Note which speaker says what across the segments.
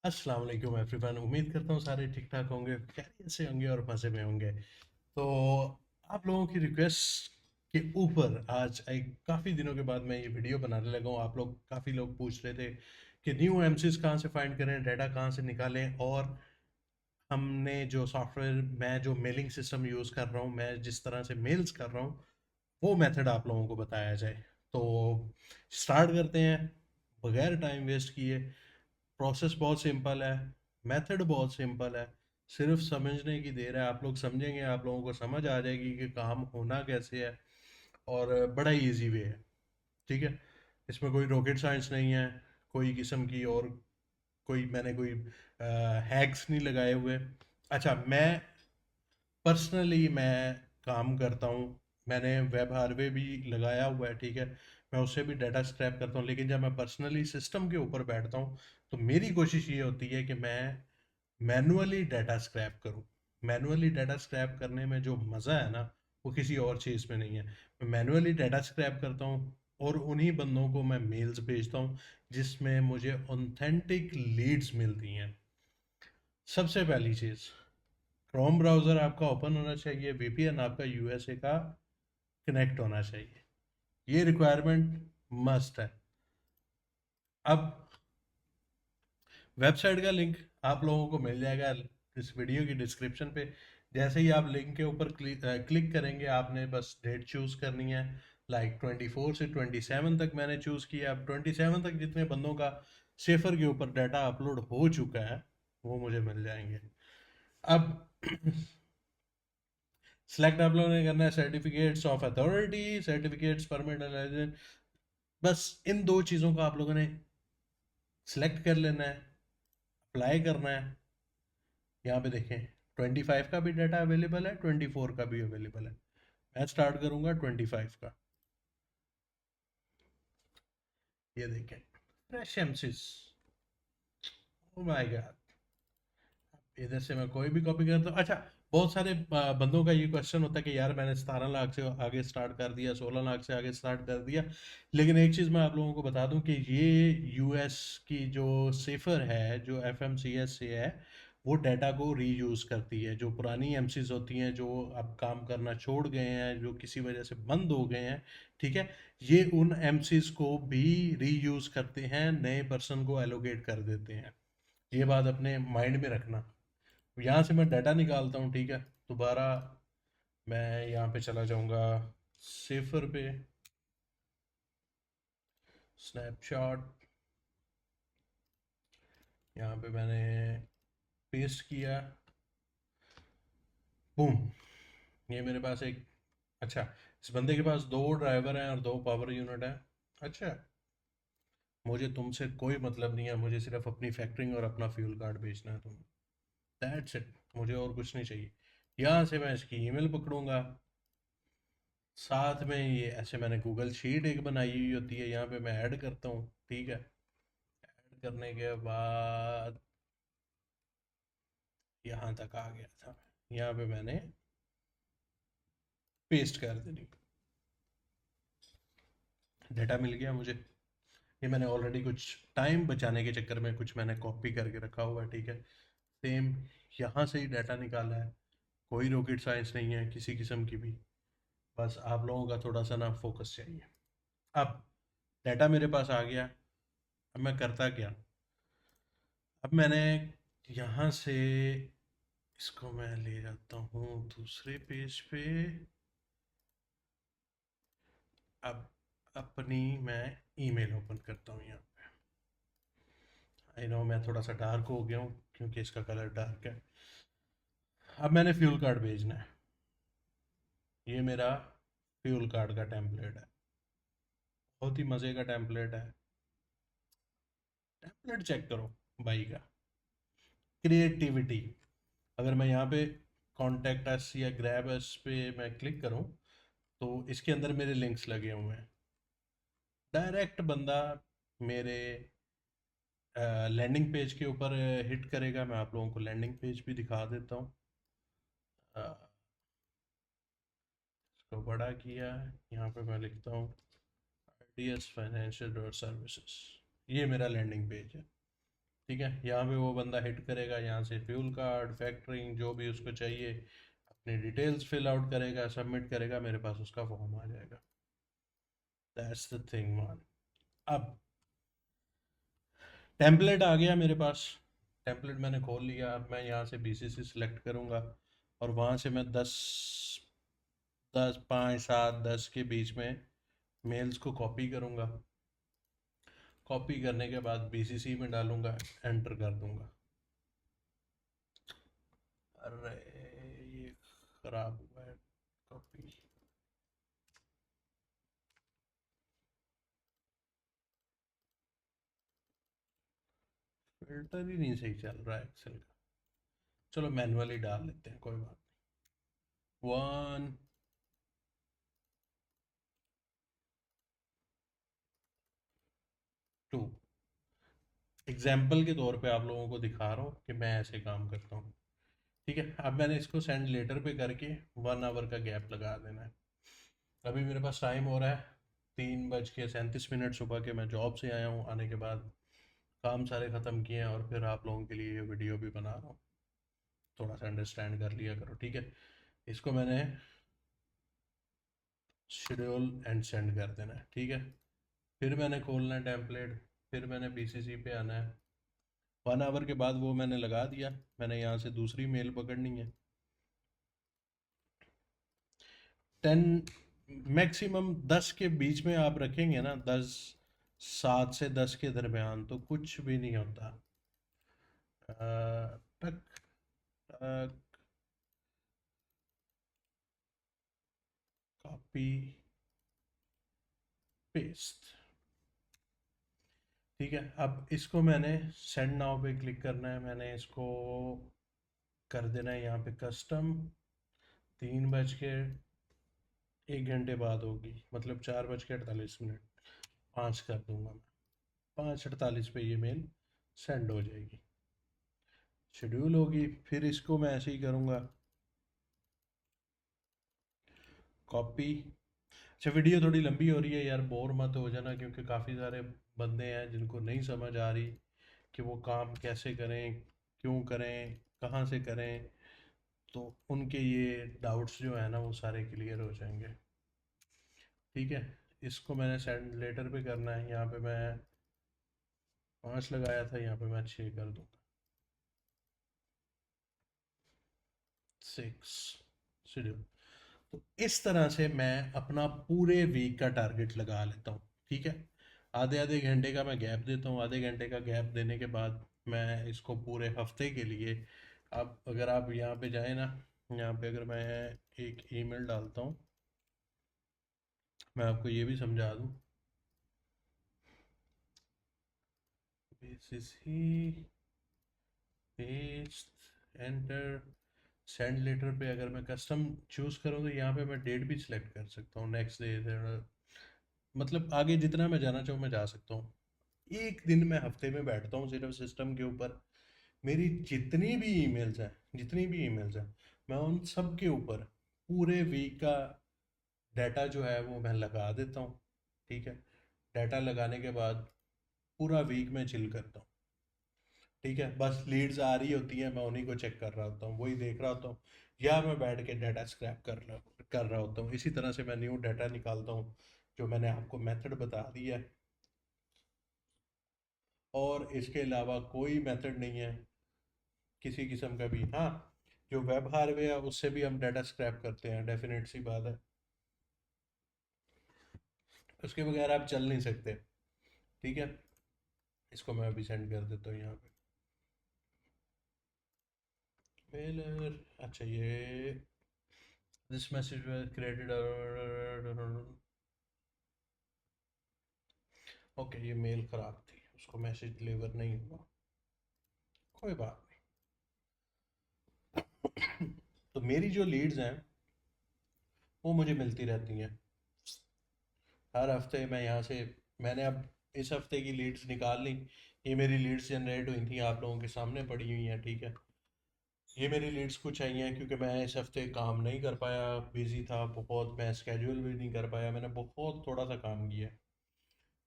Speaker 1: अस्सलाम वालेकुम एवरीवन। उम्मीद करता हूँ सारे ठीक ठाक होंगे, खैरियत से होंगे और मज़े में होंगे। तो आप लोगों की रिक्वेस्ट के ऊपर आज एक काफ़ी दिनों के बाद मैं ये वीडियो बनाने लगा हूँ। आप लोग काफ़ी लोग पूछ रहे थे कि न्यू एमसीज कहाँ से फाइंड करें, डाटा कहाँ से निकालें, और हमने जो सॉफ्टवेयर, मैं जो मेलिंग सिस्टम यूज़ कर रहा हूँ, मैं जिस तरह से मेल्स कर रहा हूँ, वो मेथड आप लोगों को बताया जाए। तो स्टार्ट करते हैं बगैर टाइम वेस्ट किए। प्रोसेस बहुत सिंपल है, मेथड बहुत सिंपल है, सिर्फ समझने की देर है। आप लोग समझेंगे, आप लोगों को समझ आ जाएगी कि काम होना कैसे है, और बड़ा ही इजी वे है। ठीक है, इसमें कोई रॉकेट साइंस नहीं है, कोई किस्म की, और कोई मैंने कोई हैक्स नहीं लगाए हुए। अच्छा, मैं काम करता हूँ, मैंने वेब हार्वे भी लगाया हुआ है, ठीक है। मैं उससे भी डाटा स्क्रैप करता हूँ, लेकिन जब मैं पर्सनली सिस्टम के ऊपर बैठता हूँ तो मेरी कोशिश ये होती है कि मैं मैनुअली डाटा स्क्रैप करूँ। मैनुअली डाटा स्क्रैप करने में जो मज़ा है ना, वो किसी और चीज़ में नहीं है। मैं मैनुअली डाटा स्क्रैप करता हूँ और उन्हीं बंदों को मैं मेल्स भेजता हूँ जिसमें मुझे ऑथेंटिक लीड्स मिलती हैं। सबसे पहली चीज़, क्रोम ब्राउज़र आपका ओपन होना चाहिए, वीपीएन आपका यूएसए का कनेक्ट होना चाहिए। ये रिक्वायरमेंट मस्ट है। अब वेबसाइट का लिंक आप लोगों को मिल जाएगा इस वीडियो की डिस्क्रिप्शन पे। जैसे ही आप लिंक के ऊपर क्लिक करेंगे, आपने बस डेट चूज़ करनी है। लाइक 24 से 27 तक मैंने चूज़ किया। अब 27 तक जितने बंदों का सेफर के ऊपर डाटा अपलोड हो चुका है, वो मुझे मिल जाएंगे। अब सिलेक्ट आप लोगों ने करना है certificates of authority, certificates permit analysis. बस इन दो चीज़ों को आप लोगों ने सिलेक्ट कर लेना है, अप्लाई करना है। यहाँ पे देखें, 25 का भी डाटा अवेलेबल है, 24 का भी अवेलेबल है। मैं स्टार्ट करूँगा 25 का। ये देखें, फ्रेश एमसिस। Oh my god. इधर से मैं कोई भी कॉपी करता हूँ। अच्छा, बहुत सारे बंदों का ये क्वेश्चन होता है कि यार मैंने 17 लाख से आगे स्टार्ट कर दिया, 16 लाख से आगे स्टार्ट कर दिया। लेकिन एक चीज़ मैं आप लोगों को बता दूं कि ये यूएस की जो सेफर है, जो एफएमसीएस से है, वो डाटा को रीयूज़ करती है। जो पुरानी एमसीज होती हैं, जो अब काम करना छोड़ गए हैं, जो किसी वजह से बंद हो गए हैं, ठीक है, ये उन एमसीज को भी रीयूज़ करते हैं, नए पर्सन को एलोकेट कर देते हैं। ये बात अपने माइंड में रखना। यहाँ से मैं डाटा निकालता हूँ, ठीक है। दोबारा मैं यहाँ पे चला जाऊँगा सेफर पे, स्नैपशॉट, यहाँ पे मैंने पेस्ट किया, बूम। ये मेरे पास एक, अच्छा, इस बंदे के पास दो ड्राइवर हैं और दो पावर यूनिट है। अच्छा, मुझे तुमसे कोई मतलब नहीं है, मुझे सिर्फ अपनी फैक्टरिंग और अपना फ्यूल कार्ड बेचना है तुम्हें। दैट्स इट, मुझे और कुछ नहीं चाहिए। यहाँ से मैं इसकी ईमेल पकड़ूंगा। साथ में ये ऐसे मैंने गूगल शीट एक बनाई हुई होती है, यहाँ पे मैं ऐड करता हूँ, ठीक है। ऐड करने के बाद यहाँ तक आ गया था, यहाँ पे मैंने पेस्ट कर देनी। डाटा मिल गया मुझे। ये मैंने ऑलरेडी कुछ टाइम बचाने के चक्कर में कुछ मैंने कॉपी करके रखा हुआ है, ठीक है। सेम यहाँ से ही डाटा निकाला है। कोई रॉकेट साइंस नहीं है किसी किस्म की भी। बस आप लोगों का थोड़ा सा ना फोकस चाहिए। अब डाटा मेरे पास आ गया। अब मैं करता क्या, अब मैंने यहाँ से इसको मैं ले जाता हूँ दूसरे पेज पे। अब अपनी मैं ईमेल ओपन करता हूँ यहाँ। आई नो मैं थोड़ा सा डार्क हो गया हूँ क्योंकि इसका कलर डार्क है। अब मैंने फ्यूल कार्ड भेजना है। ये मेरा फ्यूल कार्ड का टेम्पलेट है, बहुत ही मज़े का टेम्पलेट है। टेम्पलेट चेक करो भाई का, क्रिएटिविटी। अगर मैं यहाँ पे कॉन्टेक्ट अस या ग्रैब अस पे मैं क्लिक करूँ, तो इसके अंदर मेरे लिंक्स लगे हुए हैं। डायरेक्ट बंदा मेरे लैंडिंग पेज के ऊपर हिट करेगा। मैं आप लोगों को लैंडिंग पेज भी दिखा देता हूँ। इसको बड़ा किया, यहाँ पे मैं लिखता हूँ आईडीएस फाइनेंशियल सर्विसेज। ये मेरा लैंडिंग पेज है। ठीक है, यहाँ पे वो बंदा हिट करेगा, यहाँ से फ्यूल कार्ड, फैक्टरिंग, जो भी उसको चाहिए, अपनी डिटेल्स फिल आउट करेगा, सबमिट करेगा, मेरे पास उसका फॉर्म आ जाएगा। दैट्स द थिंग मान। अब टेम्पलेट आ गया मेरे पास, टेम्पलेट मैंने खोल लिया। अब मैं यहाँ से बीसीसी सिलेक्ट करूँगा और वहाँ से मैं 10 5 7 10 के बीच में मेल्स को कॉपी करूँगा। कॉपी करने के बाद बीसीसी में डालूँगा, एंटर कर दूँगा। अरे ये खराब हुआ है कॉपी, फिल्टर ही नहीं सही चल रहा है एक्सेल का। चलो मैनुअली डाल लेते हैं, कोई बात नहीं। 1 2 एग्जाम्पल के तौर पे आप लोगों को दिखा रहा हूँ कि मैं ऐसे काम करता हूँ। ठीक है, अब मैंने इसको सेंड लेटर पे करके 1 आवर का गैप लगा देना है। अभी मेरे पास टाइम हो रहा है 3:37 सुबह के। मैं जॉब से आया हूँ, आने के बाद काम सारे ख़त्म किए हैं और फिर आप लोगों के लिए ये वीडियो भी बना रहा हूँ। थोड़ा सा अंडरस्टैंड कर लिया करो, ठीक है। इसको मैंने शेड्यूल एंड सेंड कर देना है, ठीक है। फिर मैंने खोलना है टेम्पलेट, फिर मैंने बीसीसी पे आना है। 1 आवर के बाद वो मैंने लगा दिया। मैंने यहाँ से दूसरी मेल पकड़नी है। 10 मैक्सिमम 10 के बीच में आप रखेंगे ना, 7 से 10 के दरमियान, तो कुछ भी नहीं होता। टक टक, कॉपी पेस्ट। ठीक है, अब इसको मैंने सेंड नाउ पे क्लिक करना है। मैंने इसको कर देना है यहाँ पे कस्टम। 3:01 बाद होगी, मतलब 4:48। 5 कर दूंगा मैं। 5:48 पे ये मेल सेंड हो जाएगी, शेड्यूल होगी। फिर इसको मैं ऐसे ही करूँगा, कॉपी। अच्छा, वीडियो थोड़ी लंबी हो रही है यार, बोर मत हो जाना, क्योंकि काफ़ी सारे बंदे हैं जिनको नहीं समझ आ रही कि वो काम कैसे करें, क्यों करें, कहाँ से करें। तो उनके ये डाउट्स जो है ना वो सारे क्लियर हो जाएंगे। ठीक है, इसको मैंने सेंड लेटर पे करना है। यहाँ पे मैं 5 लगाया था, यहाँ पे मैं 6 कर दूँगा, 6 शेड्यूल। तो इस तरह से मैं अपना पूरे वीक का टारगेट लगा लेता हूँ। ठीक है, आधे आधे घंटे का मैं गैप देता हूँ। आधे घंटे का गैप देने के बाद मैं इसको पूरे हफ्ते के लिए, अब अगर आप यहाँ पे जाए ना, यहाँ पे अगर मैं एक ईमेल डालता हूँ, मैं आपको ये भी समझा दूँ। BCC paste enter send letter पे अगर मैं कस्टम चूज़ करूँ तो यहाँ पे मैं डेट भी सिलेक्ट कर सकता हूँ, नेक्स्ट डे, मतलब आगे जितना मैं जाना चाहूँ मैं जा सकता हूँ। एक दिन मैं हफ्ते में बैठता हूँ सिर्फ सिस्टम के ऊपर। मेरी जितनी भी ईमेल्स हैं, मैं उन सब के ऊपर पूरे वीक का डाटा जो है वो मैं लगा देता हूँ। ठीक है, डाटा लगाने के बाद पूरा वीक में चिल करता हूँ। ठीक है, बस लीड्स आ रही होती है, मैं उन्हीं को चेक कर रहा होता हूँ, वही देख रहा होता हूँ, या मैं बैठ के डाटा स्क्रैप कर रहा होता हूँ। इसी तरह से मैं न्यू डाटा निकालता हूँ, जो मैंने आपको मेथड बता दिया है। और इसके अलावा कोई मेथड नहीं है किसी किस्म का भी। हाँ, जो वेब हार्डवेयर है उससे भी हम डाटा स्क्रैप करते हैं, डेफिनेट सी बात है, उसके बगैर आप चल नहीं सकते। ठीक है, इसको मैं अभी सेंड कर देता हूँ यहाँ पे मेलर। अच्छा, ये दिस मैसेज क्रिएटेड, ओके, ये मेल ख़राब थी, उसको मैसेज डिलीवर नहीं हुआ, कोई बात नहीं। तो मेरी जो लीड्स हैं वो मुझे मिलती रहती हैं हर हफ्ते। मैं यहाँ से, मैंने अब इस हफ्ते की लीड्स निकाल ली। ये मेरी लीड्स जनरेट हुई थी, आप लोगों के सामने पड़ी हुई हैं। ठीक है, ये मेरी लीड्स कुछ आई हैं क्योंकि मैं इस हफ्ते काम नहीं कर पाया, बिजी था बहुत, मैं स्केड्यूल भी नहीं कर पाया, मैंने बहुत थोड़ा सा काम किया।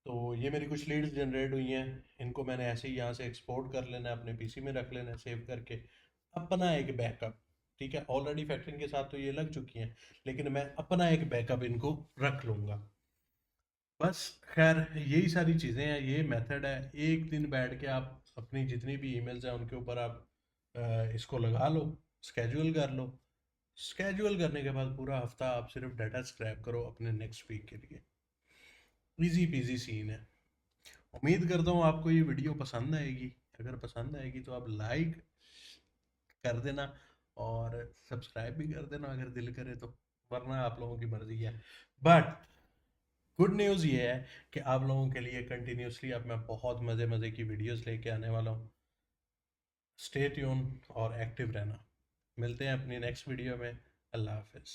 Speaker 1: तो ये मेरी कुछ लीड्स जनरेट हुई हैं, इनको मैंने ऐसे ही यहाँ से एक्सपोर्ट कर लेना है, अपने पीसी में रख लेना है सेव करके, अपना एक बैकअप। ठीक है, ऑलरेडी फैक्टरिंग के साथ तो ये लग चुकी हैं, लेकिन मैं अपना एक बैकअप इनको रख लूँगा। बस खैर यही सारी चीज़ें हैं, ये मेथड है। एक दिन बैठ के आप अपनी जितनी भी ईमेल्स हैं उनके ऊपर आप इसको लगा लो, स्केड्यूल कर लो। स्केड्यूल करने के बाद पूरा हफ्ता आप सिर्फ डाटा स्क्रैप करो अपने नेक्स्ट वीक के लिए। इजी पीजी सीन है। उम्मीद करता हूँ आपको ये वीडियो पसंद आएगी। अगर पसंद आएगी तो आप लाइक कर देना और सब्सक्राइब भी कर देना अगर दिल करे तो, वरना आप लोगों की मर्जी है। बट गुड न्यूज़ ये है कि आप लोगों के लिए कंटिन्यूसली अब मैं बहुत मज़े मज़े की वीडियोस लेके आने वाला हूँ। स्टे ट्यून और एक्टिव रहना। मिलते हैं अपनी नेक्स्ट वीडियो में। अल्लाह हाफिज़।